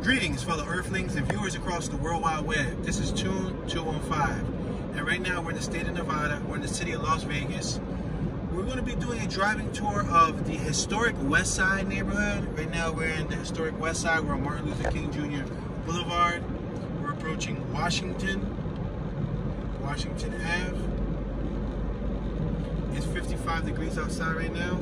Greetings, fellow Earthlings and viewers across the World Wide Web. This is Tune 215, and right now we're in the state of Nevada. We're in the city of Las Vegas. We're going to be doing a driving tour of the historic Westside neighborhood. Right now we're in the historic Westside. We're on Martin Luther King Jr. Boulevard. We're approaching Washington Ave. It's 55 degrees outside right now.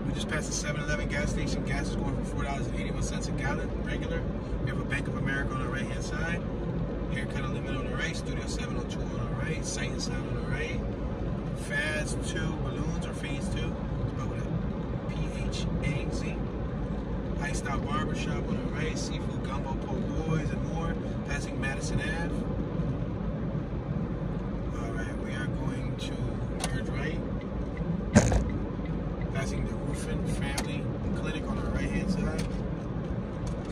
We just passed the 7-Eleven gas station. Gas is going for $4.81 a gallon, regular. We have a Bank of America on the right-hand side. Haircut Unlimited on the right. Studio 702 on the right. Sight and Sound on the right. Phase 2 Balloons, or Phase 2. Spelled with a P-H-A-Z. Iced Out Barbershop on the right. Seafood Gumbo, Po' Boys, and more. Passing Madison Ave. Alright, we are going to merge right. Passing the Roofing Family Clinic on the right-hand side.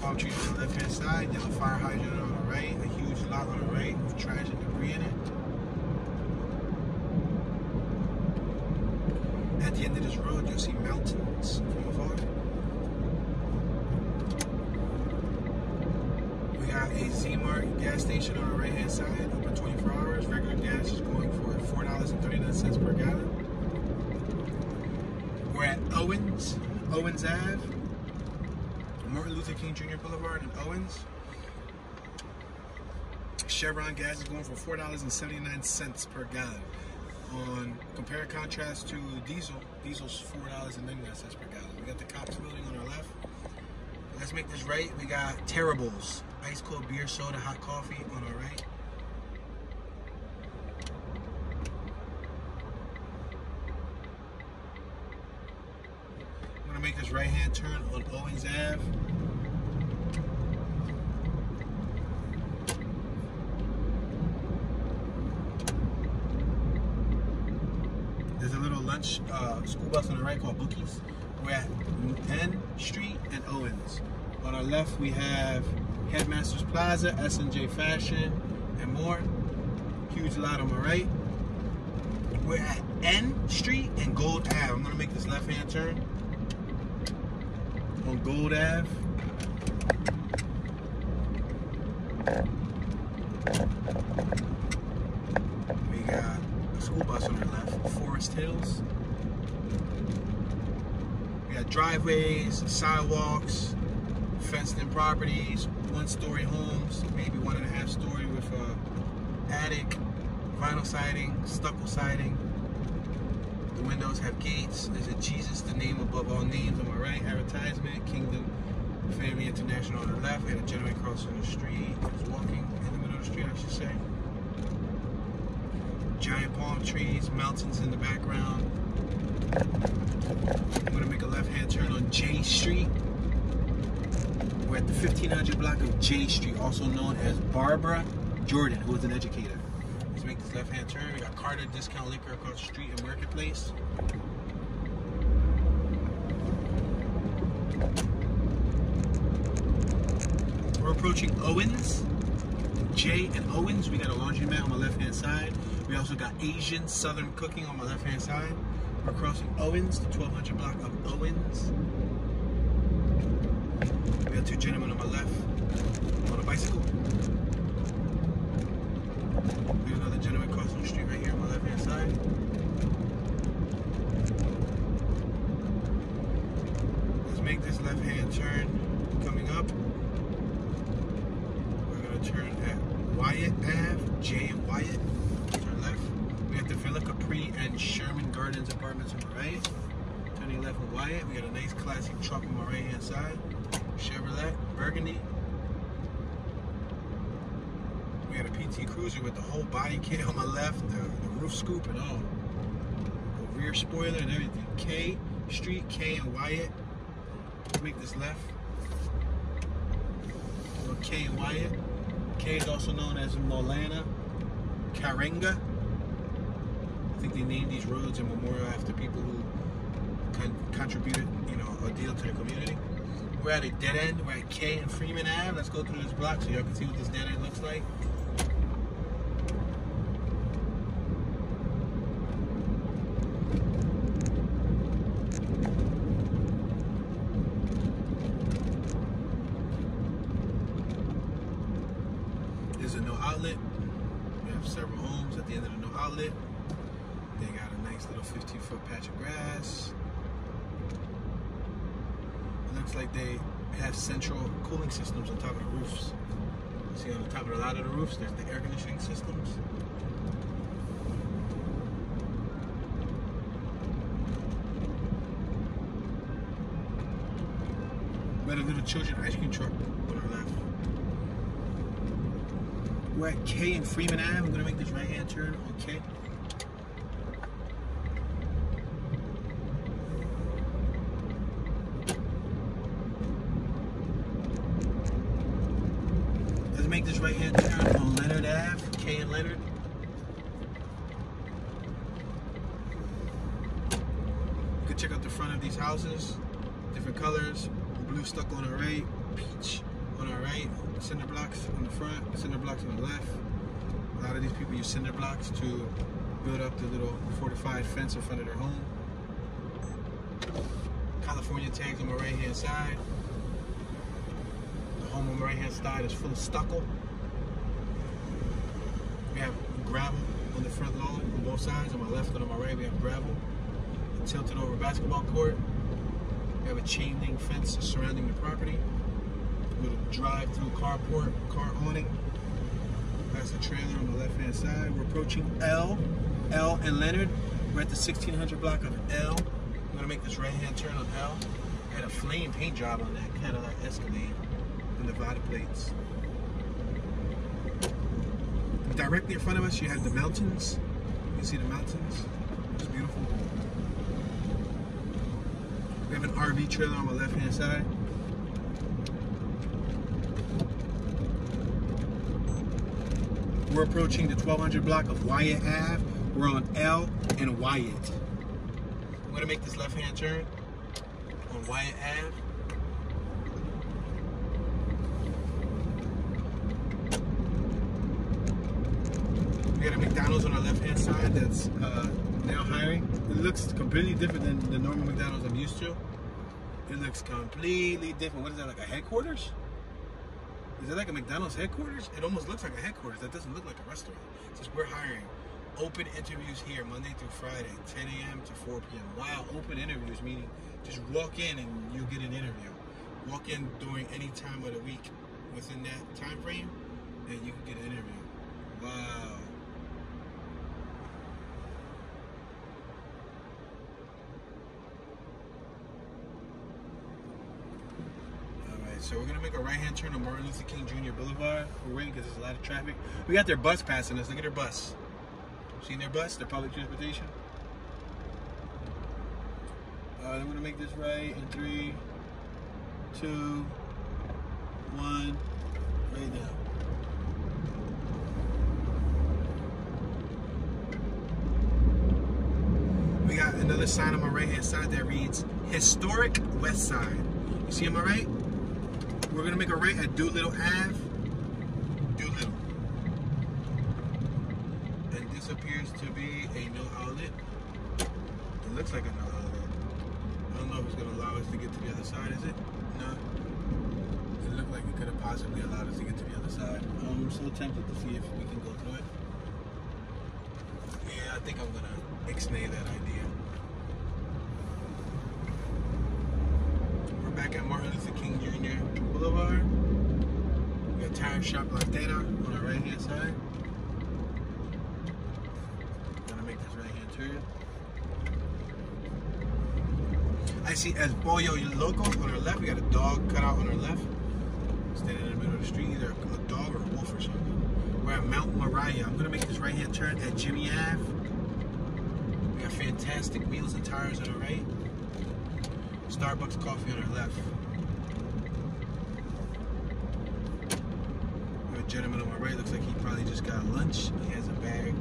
Palm trees on the left-hand side. Yellow fire hydrant on the right. A huge lot on the right with trash and debris in it. At the end of this road, you'll see mountains from afar. We got a Mart Gas Station on the right-hand side, open 24 hours. Regular gas is going for $4.39 per gallon. We're at Owens Ave, Martin Luther King Jr. Boulevard in Owens. Chevron gas is going for $4.79 per gallon. On compare and contrast to diesel, diesel's $4.99 per gallon. We got the Cops building on our left. Let's make this right. We got Terribles, ice cold beer, soda, hot coffee on our right. I'm gonna make this right-hand turn on Owens Ave. There's a little lunch school bus on the right called Bookies. We're at N Street and Owens. On our left, we have Headmasters Plaza, S&J Fashion, and more. Huge lot on my right. We're at N Street and Gold Ave. I'm gonna make this left-hand turn on Gold Ave. We got a school bus on our left, Forest Hills. We got driveways, sidewalks, fenced-in properties, one-story homes, maybe 1.5 story with attic, vinyl siding, stucco siding. The windows have gates. There's a Jesus, the name above all names on my right, advertisement, Kingdom Family International on the left. We had a gentleman crossing the street. He was walking in the middle of the street, I should say. Giant palm trees, mountains in the background. I'm going to make a left-hand turn on J Street. We're at the 1500 block of J Street, also known as Barbara Jordan, who is an educator. Let's make this left-hand turn. We got Carter Discount Liquor across the street in Marketplace. We're approaching Owens. J and Owens. We got a laundromat on my left-hand side. We also got Asian Southern Cooking on my left-hand side. We're crossing Owens, the 1200 block of Owens. We got two gentlemen on my left on a bicycle. We got another gentleman crossing the street right here on my left-hand side. Let's make this left-hand turn coming up. We're going to turn at Wyatt Ave, J and Wyatt. Turn left. We got the Villa Capri and Sherman Gardens apartments on the right. Turning left on Wyatt. We got a nice classic truck on my right-hand side. Chevrolet, Burgundy. We got a PT Cruiser with the whole body kit on my left, the roof scoop and all. The rear spoiler and everything. K Street, K and Wyatt. Let's make this left. K and Wyatt. K is also known as Molana Karenga. I think they named these roads in memorial after people who contributed, a deal to the community. We're at a dead end. We're at K and Freeman Ave. Let's go through this block so y'all can see what this dead end looks like. outlet. They got a nice little 15-foot patch of grass. It looks like they have central cooling systems on top of the roofs. See on the top of a lot of the roofs, there's the air conditioning systems. We had a little children ice cream truck on our left. We're at K and Freeman Ave. I'm gonna make this right-hand turn on K. Let's make this right-hand turn on Leonard Ave, K and Leonard. You can check out the front of these houses, different colors. Blue stucco on the right, peach on our right, cinder blocks on the front, cinder blocks on the left. A lot of these people use cinder blocks to build up the little fortified fence in front of their home. California tags on my right hand side. The home on my right hand side is full of stucco. We have gravel on the front lawn on both sides. On my left and on my right we have gravel. A tilted over basketball court. We have a chain link fence surrounding the property. Little drive-through carport, car awning. That's the trailer on the left-hand side. We're approaching L and Leonard. We're at the 1600 block of L. I'm gonna make this right-hand turn on L. I had a flame paint job on that Cadillac Escalade and the Nevada plates. Directly in front of us, you have the mountains. You can see the mountains. It's beautiful. We have an RV trailer on my left-hand side. We're approaching the 1200 block of Wyatt Ave. We're on L and Wyatt. I'm gonna make this left-hand turn on Wyatt Ave. We got a McDonald's on our left-hand side that's now hiring. It looks completely different than the normal McDonald's I'm used to. It looks completely different. What is that, like a headquarters? Is that like a McDonald's headquarters? It almost looks like a headquarters. That doesn't look like a restaurant. It says we're hiring. Open interviews here Monday through Friday, 10 a.m. to 4 p.m. Wow, open interviews, meaning just walk in and you'll get an interview. Walk in during any time of the week within that time frame and you can get an interview. Wow. So we're gonna make a right-hand turn on Martin Luther King Jr. Boulevard. We're waiting because there's a lot of traffic. We got their bus passing us. Look at their bus. Seen their bus? Their public transportation. I'm gonna make this right in 3, 2, 1. Right now. We got another sign on my right-hand side that reads Historic Westside. You see on my right? We're gonna make a right at Doolittle Ave. Doolittle. And this appears to be a no outlet. It looks like a no outlet. I don't know if it's gonna allow us to get to the other side, is it? No. It looked like it could have possibly allowed us to get to the other side. I'm so tempted to see if we can go through it. Yeah, I think I'm gonna ixnay that idea. We're back at Martin Luther King Jr. Boulevard. We got Tire Shop La Teta on our right hand side. Gonna make this right hand turn. I see as Pollo Loco on our left. We got a dog cut out on our left. Standing in the middle of the street, either a dog or a wolf or something. We're at Mount Moriah. I'm gonna make this right hand turn at Jimmy Ave. We got fantastic wheels and tires on our right. Starbucks coffee on our left. We have a gentleman on my right. Looks like he probably just got lunch. He has a bag,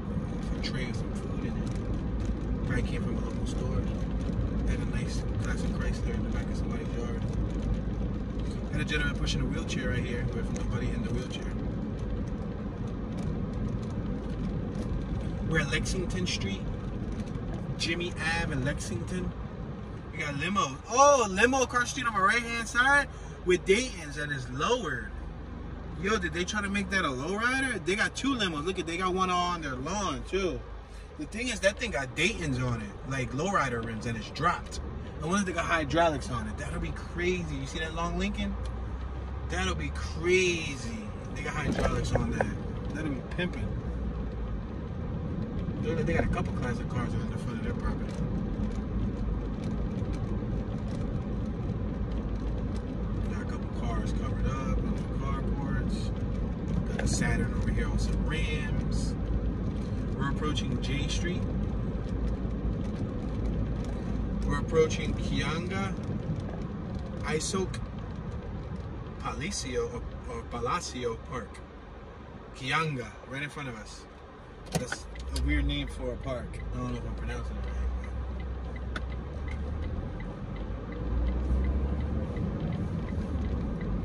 a tray with some food in it. Probably came from a local store. Had a nice classic Chrysler in the back of somebody's yard. Had a gentleman pushing a wheelchair right here with nobody in the wheelchair. We're at Lexington Street, Jimmy Ave in Lexington. We got limo. Oh, limo across the street on my right hand side with Dayton's and it's lowered. Yo, did they try to make that a lowrider? They got two limos. Look at, they got one on their lawn too. The thing is, that thing got Dayton's on it, like lowrider rims, and it's dropped. I wonder if they got hydraulics on it. That'll be crazy. You see that long Lincoln? That'll be crazy. They got hydraulics on that. That'll be pimping. They got a couple classic cars on the front of their property. Got a couple cars covered up on the carports. Got a Saturn over here on some rims. We're approaching J Street. We're approaching Kianga, Isok, Palacio Park. Kianga, right in front of us. That's a weird name for a park. I don't know if I'm pronouncing it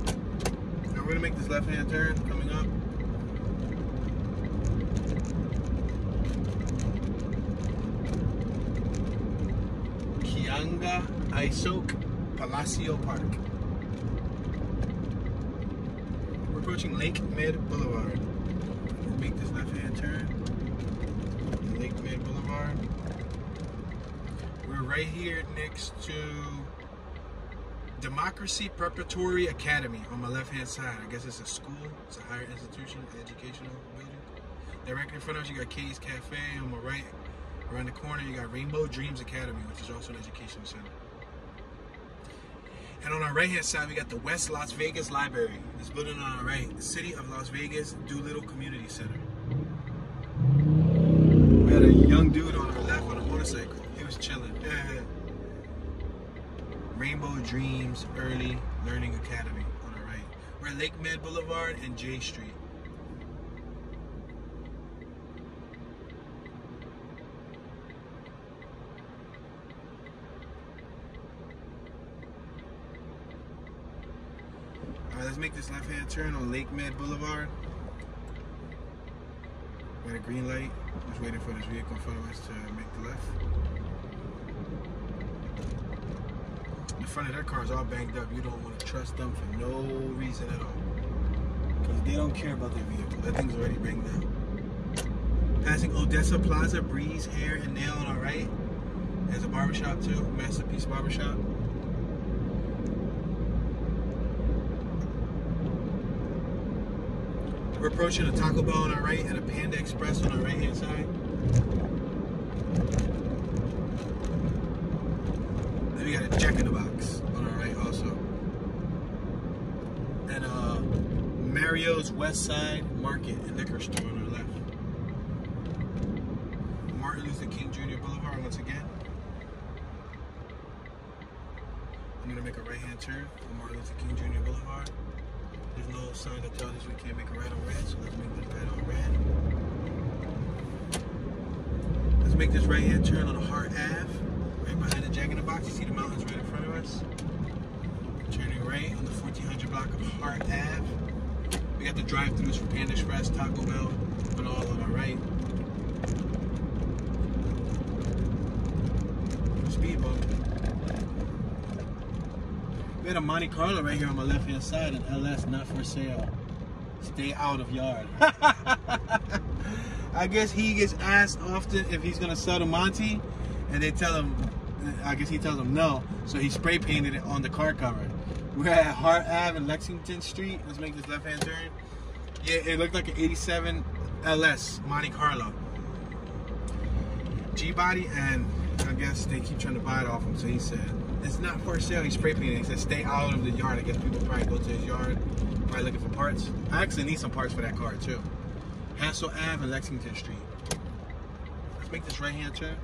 right. Now we're gonna make this left-hand turn coming up. Kianga Isok Palacio Park. We're approaching Lake Mid Boulevard. Let's make this left-hand turn. Lake Mid Boulevard. We're right here next to Democracy Preparatory Academy on my left-hand side. I guess it's a school. It's a higher institution, educational building. Directly in front of us, you got Kay's Cafe. On my right, around the corner, you got Rainbow Dreams Academy, which is also an educational center. And on our right-hand side, we got the West Las Vegas Library. This building on our right, the City of Las Vegas Doolittle Community Center. We had a young dude on our left on a motorcycle. He was chilling. Rainbow Dreams Early Learning Academy on our right. We're at Lake Mid Boulevard and J Street. Alright, let's make this left-hand turn on Lake Mid Boulevard. We got a green light. Just waiting for this vehicle in front of us to make the left. The front of their car is all banged up. You don't want to trust them for no reason at all. Because they don't care about their vehicle. That thing's already banged up. Passing Odessa Plaza, Breeze Hair and Nail on our right. There's a barbershop too, Masterpiece Barbershop. We're approaching a Taco Bell on our right and a Panda Express on our right hand side. Then we got a Jack in the Box on our right also. And Mario's Westside Market and Liquor Store on our left. Martin Luther King Jr. Boulevard once again. I'm going to make a right hand turn on Martin Luther King Jr. Boulevard. There's no sign that tells us we can't make a right on red, so let's make this right on red. Let's make this right hand turn on Hart Ave, right behind the Jack in the Box. You see the mountains right in front of us. Turning right on the 1400 block of Hart Ave. We got the drive-thrus for Panda Express, Taco Bell, and all on our right. Speed bump. We had a Monte Carlo right here on my left-hand side, and LS not for sale. Stay out of yard. I guess he gets asked often if he's gonna sell the Monte, and they tell him, I guess he tells them no, so he spray painted it on the car cover. We're at Hart Ave and Lexington Street. Let's make this left-hand turn. Yeah, it looked like an 87 LS Monte Carlo. G-body, and I guess they keep trying to buy it off him, so he said, it's not for sale. He spray painted. He said, stay out of the yard. I guess people probably go to his yard, probably looking for parts. I actually need some parts for that car too. Hassel Ave and Lexington Street. Let's make this right-hand turn.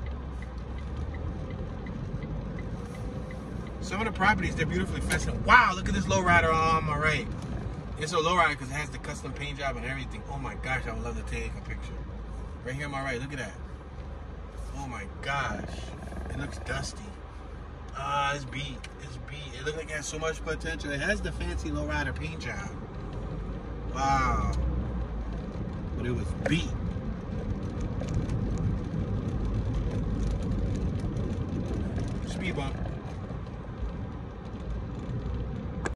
Some of the properties, they're beautifully fenced. Wow, look at this lowrider on my right. It's a lowrider because it has the custom paint job and everything. Oh my gosh, I would love to take a picture. Right here on my right, look at that. Oh my gosh, it looks dusty. It's beat. It's beat. It looks like it has so much potential. It has the fancy lowrider paint job. Wow. But it was beat.